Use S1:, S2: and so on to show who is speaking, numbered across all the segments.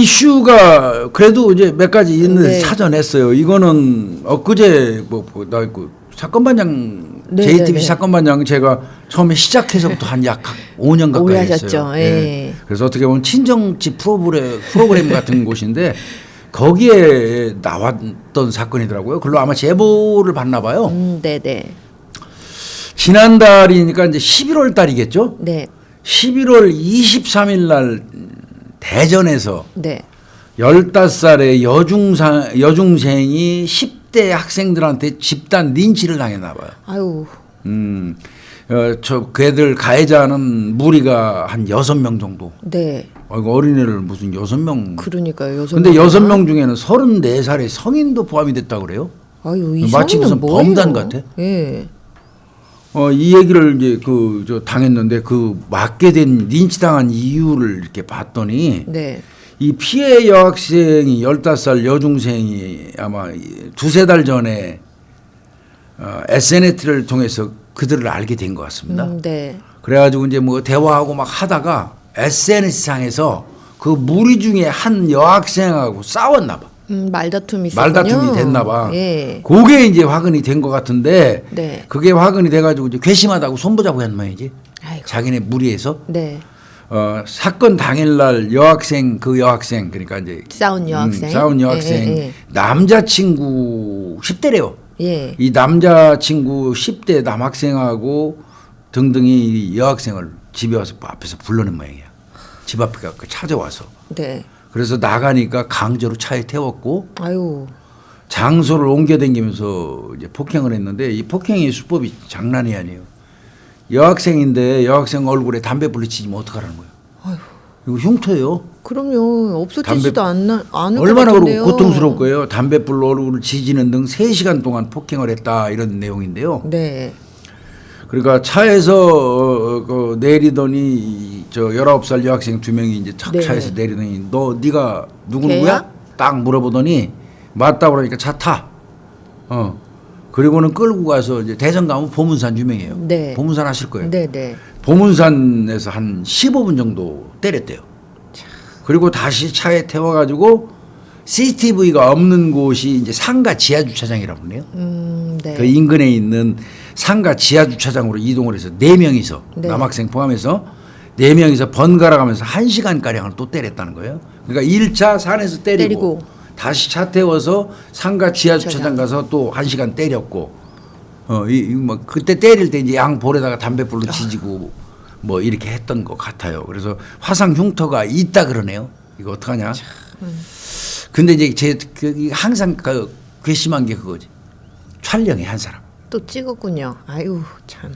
S1: 이슈가 그래도 이제 몇 가지 있는데
S2: 네.
S1: 찾아냈어요. 이거는 엊그제 나 그 사건 반장
S2: 네,
S1: JTBC
S2: 네, 네.
S1: 사건 반장 제가 처음에 시작해서부터 한 약 5년 가까이
S2: 오래
S1: 했어요.
S2: 하셨죠. 예.
S1: 그래서 어떻게 보면 친정집 프로그램 같은 곳인데 거기에 나왔던 사건이더라고요. 그걸로 아마 제보를 받나 봐요.
S2: 네네.
S1: 지난달이니까 이제 11월 달이겠죠.
S2: 네.
S1: 11월 23일 날 대전에서
S2: 네.
S1: 15살의 여중생이 10대 학생들한테 집단 린치를 당했나 봐요.
S2: 아유.
S1: 저 걔들 가해자는 무리가 한 6명 정도.
S2: 네.
S1: 이거 어린애를 무슨 6명.
S2: 그러니까요.
S1: 근데 6명 중에는 34살의 성인도 포함이 됐다고 그래요.
S2: 아유, 이
S1: 마치
S2: 성인은
S1: 무슨
S2: 뭐예요?
S1: 범단 같아.
S2: 예.
S1: 이 얘기를 이제 당했는데 맞게 된 린치 당한 이유를 이렇게 봤더니
S2: 네.
S1: 이 피해 여학생이 15살 여중생이 아마 두세 달 전에 SNS를 통해서 그들을 알게 된 것 같습니다.
S2: 네.
S1: 그래가지고 이제 뭐 대화하고 막 하다가 SNS상에서 그 무리 중에 한 여학생하고 싸웠나 봐.
S2: 말다툼이 있었군요.
S1: 말다툼이 됐나 봐.
S2: 예.
S1: 그게 이제 화근이 된 것 같은데
S2: 네.
S1: 그게 화근이 돼가지고 이제 괘씸하다고 손보자고 한 모양이지.
S2: 아이고.
S1: 자기네 무리에서.
S2: 네.
S1: 사건 당일날 그 여학생 그러니까 이제
S2: 싸운 여학생.
S1: 싸운 여학생
S2: 예.
S1: 남자친구 10대래요.
S2: 예.
S1: 이 남자친구 10대 남학생하고 등등이 이 여학생을 집에 와서 앞에서 불러낸 모양이야. 집 앞에 가서 찾아와서.
S2: 네.
S1: 그래서 나가니까 강제로 차에 태웠고
S2: 아유.
S1: 장소를 옮겨다니면서 이제 폭행을 했는데 이 폭행의 수법이 장난이 아니에요. 여학생인데 여학생 얼굴에 담배 불리치면 어떡하라는 거예요.
S2: 아유.
S1: 이거 흉터예요.
S2: 그럼요. 없어지지도 않을
S1: 얼마나
S2: 것
S1: 그러고
S2: 같은데요.
S1: 고통스러울 거예요. 담배불로 얼굴을 지지는 등 3시간 동안 폭행을 했다 이런 내용인데요.
S2: 네.
S1: 그러니까 차에서 내리더니 저 19살 여학생 2명이 이제
S2: 네.
S1: 차에서 내리더니 네가 누구야?
S2: 걔야?
S1: 딱 물어보더니 맞다고 그러니까 차 타. 그리고는 끌고 가서 이제 대전 가면 보문산 유명해요.
S2: 네.
S1: 보문산 아실 거예요.
S2: 네, 네.
S1: 보문산에서 한 15분 정도 때렸대요. 그리고 다시 차에 태워가지고 CCTV가 없는 곳이 이제 상가 지하 주차장이라고 그러네요.
S2: 네.
S1: 그 인근에 있는 상가 지하 주차장으로 이동을 해서 4명이서
S2: 네.
S1: 남학생 포함해서 4명이서 번갈아 가면서 1시간 가량을 또 때렸다는 거예요. 그러니까 1차 산에서 때리고 다시 차 태워서 상가 지하 주차장 가서 또 1시간 때렸고 뭐 그때 때릴 때 이제 양 볼에다가 담배불로 지지고 뭐 이렇게 했던 것 같아요. 그래서 화상 흉터가 있다 그러네요. 이거 어떡하냐? 근데 이제 항상 괘씸한 게 그거지. 촬영해 한 사람.
S2: 또 찍었군요. 아유, 참.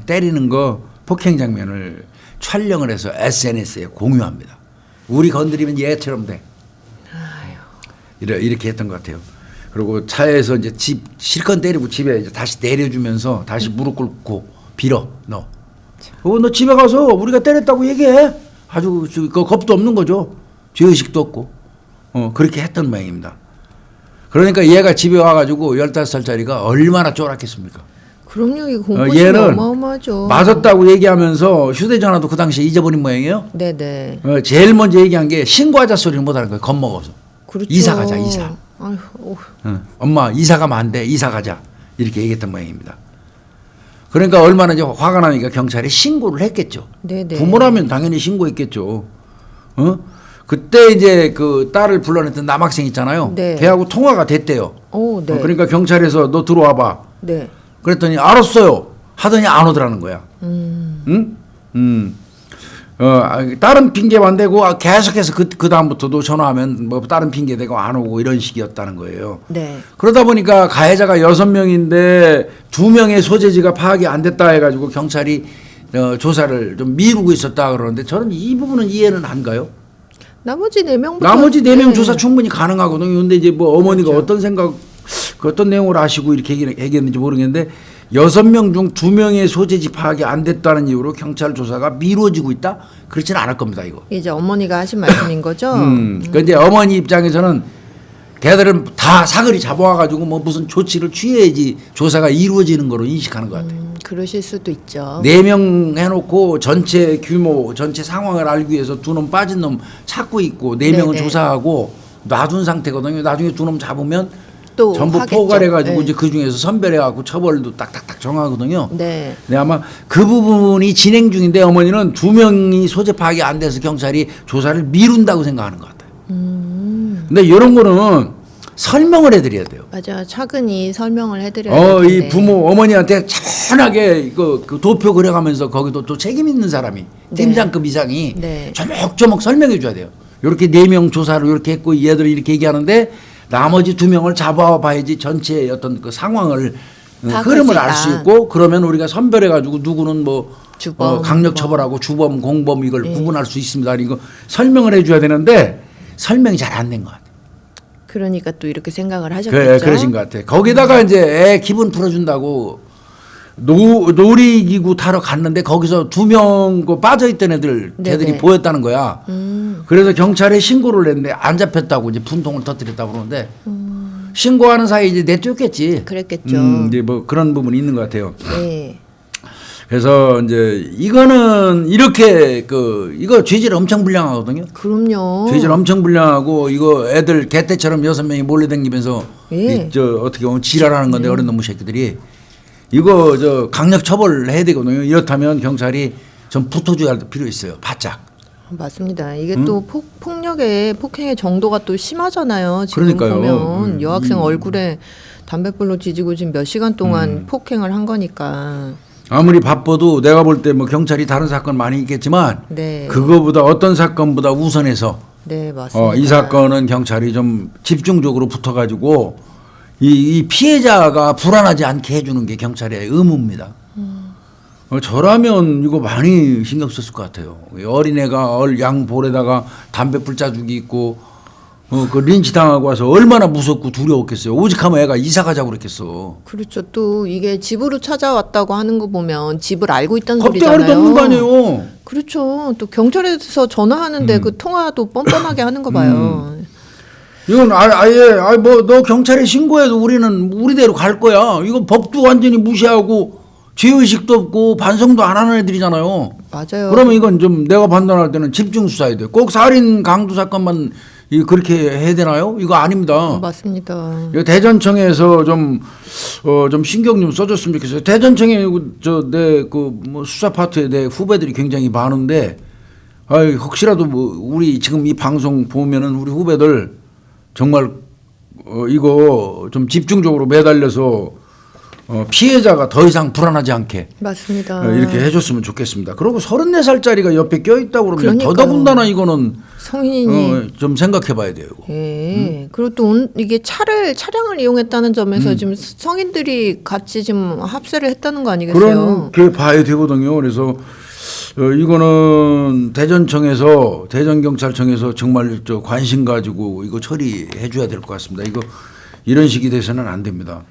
S1: 때리는 거 폭행 장면을 촬영을 해서 SNS에 공유합니다. 우리 건드리면 얘처럼 돼. 이렇게 했던 것 같아요. 그리고 차에서 이제 실컷 때리고 집에 이제 다시 내려주면서 다시 무릎 꿇고 빌어 너 집에 가서 우리가 때렸다고 얘기해. 아주 겁도 없는 거죠. 죄의식도 없고 그렇게 했던 모양입니다. 그러니까 얘가 집에 와가지고 15살짜리가 얼마나 쫄았겠습니까?
S2: 그럼요. 이거 공포심이
S1: 얘는
S2: 어마어마하죠.
S1: 맞았다고 얘기하면서 휴대전화도 그 당시에 잊어버린 모양이에요.
S2: 네네.
S1: 제일 먼저 얘기한 게 신고하자 소리를 못하는 거예요. 겁먹어서.
S2: 그렇죠.
S1: 이사 가자 이사.
S2: 아이고.
S1: 엄마 이사 가면 안 돼. 이사 가자. 이렇게 얘기했던 모양입니다. 그러니까 얼마나 이제 화가 나니까 경찰에 신고를 했겠죠.
S2: 네네.
S1: 부모라면 당연히 신고했겠죠. 그때 이제 그 딸을 불러냈던 남학생 있잖아요.
S2: 네.
S1: 걔하고 통화가 됐대요.
S2: 오, 네.
S1: 그러니까 경찰에서 너 들어와봐.
S2: 네.
S1: 그랬더니 알았어요. 하더니 안 오더라는 거야. 응? 다른 핑계만 대고 계속해서 그 다음부터도 전화하면 뭐 다른 핑계 대고 안 오고 이런 식이었다는 거예요.
S2: 네.
S1: 그러다 보니까 가해자가 6명인데 2명의 소재지가 파악이 안 됐다 해가지고 경찰이 조사를 좀 미루고 있었다 그러는데 저는 이 부분은 이해는 안 가요.
S2: 나머지 4명부터
S1: 나머지 4명 조사 충분히 가능하거든요. 근데 이제 뭐 어머니가
S2: 그렇죠.
S1: 어떤 생각, 어떤 내용을 아시고 이렇게 얘기했는지 모르겠는데 6명 중 2명의 소재지 파악이 안 됐다는 이유로 경찰 조사가 미뤄지고 있다? 그렇지는 않을 겁니다, 이거.
S2: 이제 어머니가 하신 말씀인 거죠?
S1: 그런데 어머니 입장에서는 걔들은 다 사거리 잡아와가지고 뭐 무슨 조치를 취해야지 조사가 이루어지는 거로 인식하는 것 같아요.
S2: 그러실 수도 있죠.
S1: 4명 해놓고 전체 규모, 전체 상황을 알기 위해서 2놈 빠진 놈 찾고 있고 4명은
S2: 네네.
S1: 조사하고 놔둔 상태거든요. 나중에 2놈 잡으면
S2: 또
S1: 전부
S2: 하겠죠.
S1: 포괄해가지고
S2: 네.
S1: 이제 그 중에서 선별해갖고 처벌도 딱딱딱 정하거든요.
S2: 네.
S1: 네, 아마 그 부분이 진행 중인데 어머니는 2명이 소재 파악이 안 돼서 경찰이 조사를 미룬다고 생각하는 것 같아요. 근데 이런 거는 설명을 해드려야 돼요.
S2: 맞아. 차근히 설명을 해드려야
S1: 이
S2: 되는데.
S1: 부모 어머니한테 차분하게 그 도표 그려가면서 거기도 또 책임 있는 사람이
S2: 네.
S1: 팀장급 이상이
S2: 네.
S1: 조목조목 설명해 줘야 돼요. 이렇게 4명 조사를 이렇게 했고 얘들이 이렇게 얘기하는데 나머지 2명을 잡아와 봐야지 전체의 어떤 그 상황을
S2: 파악할
S1: 흐름을
S2: 수
S1: 알 수
S2: 있다.
S1: 있고 그러면 우리가 선별해 가지고 누구는 뭐
S2: 주범,
S1: 강력 처벌하고 주범 공범 이걸 구분할 수 있습니다. 이거 설명을 해줘야 되는데 설명이 잘 안 된 것 같아요.
S2: 그러니까 또 이렇게 생각을 하셨겠죠.
S1: 그러신 것 같아요. 거기다가 이제 애 기분 풀어준다고 놀이기구 타러 갔는데 거기서 2명 그 빠져있던 애들 걔들이
S2: 네네.
S1: 보였다는 거야. 그래서 경찰에 신고를 했는데 안 잡혔다고 이제 분통을 터뜨렸다고 그러는데 신고하는 사이에 이제 내쫓겠지.
S2: 그랬겠죠.
S1: 이제 뭐 그런 부분이 있는 것 같아요.
S2: 네.
S1: 그래서 이제 이거는 이렇게 이거 죄질 엄청 불량하거든요.
S2: 그럼요.
S1: 죄질 엄청 불량하고 이거 애들 개떼처럼 6명이 몰려다니면서
S2: 예.
S1: 어떻게 보면 지랄하는 건데 어린 놈의 새끼들이 이거 강력 처벌을 해야 되거든요. 이렇다면 경찰이 좀 붙어줘야 할 필요 있어요. 바짝.
S2: 맞습니다. 이게 또 폭행의 정도가 또 심하잖아요. 지금
S1: 그러니까요.
S2: 보면 여학생 얼굴에 담뱃불로 지지고 지금 몇 시간 동안 폭행을 한 거니까.
S1: 아무리 바빠도 내가 볼 때 뭐 경찰이 다른 사건 많이 있겠지만
S2: 네.
S1: 그거보다 어떤 사건보다 우선해서
S2: 네, 맞습니다.
S1: 이 사건은 경찰이 좀 집중적으로 붙어가지고 이 피해자가 불안하지 않게 해주는 게 경찰의 의무입니다. 저라면 이거 많이 신경 썼을 것 같아요. 어린애가 양볼에다가 담배불 자국이 있고 그 린치 당하고 와서 얼마나 무섭고 두려웠겠어요. 오직하면 애가 이사 가자고 그랬겠어.
S2: 그렇죠. 또 이게 집으로 찾아왔다고 하는 거 보면 집을 알고 있다는
S1: 겁대가리도
S2: 소리잖아요.
S1: 없는 거 아니에요.
S2: 그렇죠. 또 경찰에서 전화하는데 그 통화도 뻔뻔하게 하는 거 봐요.
S1: 이건 너 경찰에 신고해도 우리는 우리대로 갈 거야. 이거 법도 완전히 무시하고 죄의식도 없고 반성도 안 하는 애들이잖아요.
S2: 맞아요.
S1: 그러면 이건 좀 내가 판단할 때는 집중 수사해야 돼요. 꼭 살인 강도 사건만 그렇게 해야 되나요? 이거 아닙니다.
S2: 맞습니다.
S1: 이거 대전청에서 좀 신경 좀 써줬으면 좋겠어요. 대전청에 뭐 수사 파트에 내 후배들이 굉장히 많은데, 혹시라도 뭐 우리 지금 이 방송 보면은 우리 후배들 정말 이거 좀 집중적으로 매달려서 피해자가 더 이상 불안하지 않게
S2: 맞습니다.
S1: 이렇게 해줬으면 좋겠습니다. 그리고 34살짜리가 옆에 껴있다고 그러면
S2: 그러니까요.
S1: 더더군다나 이거는
S2: 성인이
S1: 좀 생각해봐야 돼요. 이거.
S2: 예. 그리고 또 이게 차량을 이용했다는 점에서 지금 성인들이 같이 지금 합세를 했다는 거 아니겠어요?
S1: 그렇게 봐야 되거든요. 그래서 이거는 대전경찰청에서 정말 관심 가지고 이거 처리해줘야 될 것 같습니다. 이거 이런 식이 돼서는 안 됩니다.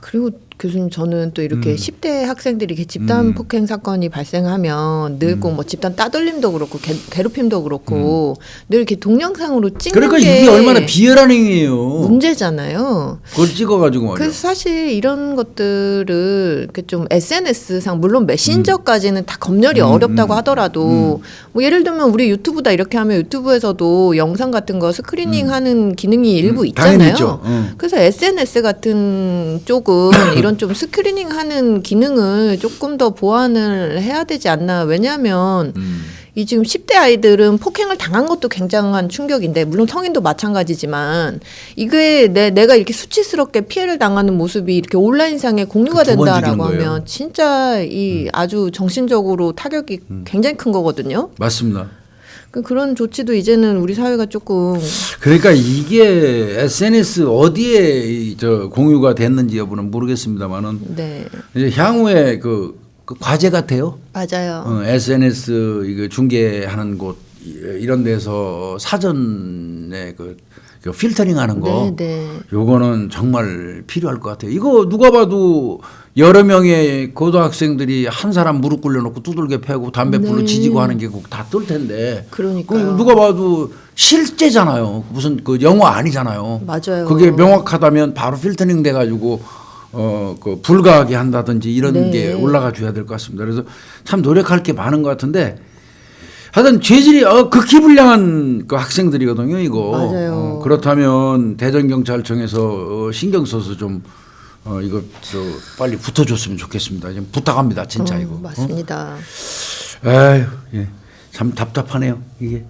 S2: 그리고 교수님 저는 또 이렇게 10대 학생들이 이렇게 집단 폭행 사건이 발생하면 늘 꼭 뭐 집단 따돌림도 그렇고 괴롭힘도 그렇고 늘 이렇게 동영상으로 찍는
S1: 그러니까
S2: 게
S1: 이게 얼마나 비열한 행위예요.
S2: 문제잖아요.
S1: 그걸 찍어가지고 말이야.
S2: 그래서 사실 이런 것들을 이렇게 좀 SNS상 물론 메신저까지는 다 검열이 어렵다고 하더라도 뭐 예를 들면 우리 유튜브다 이렇게 하면 유튜브에서도 영상 같은 거 스크리닝하는 기능이 일부
S1: 당연히
S2: 있잖아요.
S1: 있죠.
S2: 그래서 SNS 같은 쪽은 이런 좀 스크리닝하는 기능을 조금 더 보완을 해야 되지 않나. 왜냐하면 이 지금 10대 아이들은 폭행을 당한 것도 굉장한 충격인데 물론 성인도 마찬가지지만 이게 내가 이렇게 수치스럽게 피해를 당하는 모습이 이렇게 온라인상에 공유가
S1: 그두번
S2: 된다라고
S1: 죽이는 거예요.
S2: 하면 진짜 이 아주 정신적으로 타격이 굉장히 큰 거거든요.
S1: 맞습니다.
S2: 그런 조치도 이제는 우리 사회가 조금
S1: 그러니까 이게 SNS 어디에 공유가 됐는지 여부는 모르겠습니다만은
S2: 네
S1: 이제 향후에 그 과제 같아요.
S2: 맞아요.
S1: SNS 이거 중계하는 곳 이런 데서 사전에 그 필터링하는 거,
S2: 네.
S1: 요거는 정말 필요할 것 같아요. 이거 누가 봐도 여러 명의 고등학생들이 한 사람 무릎 꿇려놓고 두들겨 패고 담배 불로 지지고 하는 게 다 뜰 텐데.
S2: 그러니까요.
S1: 누가 봐도 실제잖아요. 무슨 그 영화 아니잖아요.
S2: 맞아요.
S1: 그게 명확하다면 바로 필터링 돼가지고 그 불가하게 한다든지 이런
S2: 네.
S1: 게 올라가 줘야 될 것 같습니다. 그래서 참 노력할 게 많은 것 같은데. 하여튼 죄질이 극히 불량한 그 학생들이거든요, 이거.
S2: 맞아요.
S1: 그렇다면 대전경찰청에서 신경 써서 좀 이거 빨리 붙어줬으면 좋겠습니다. 좀 부탁합니다, 진짜 이거.
S2: 맞습니다.
S1: 에휴, 예. 참 답답하네요, 이게.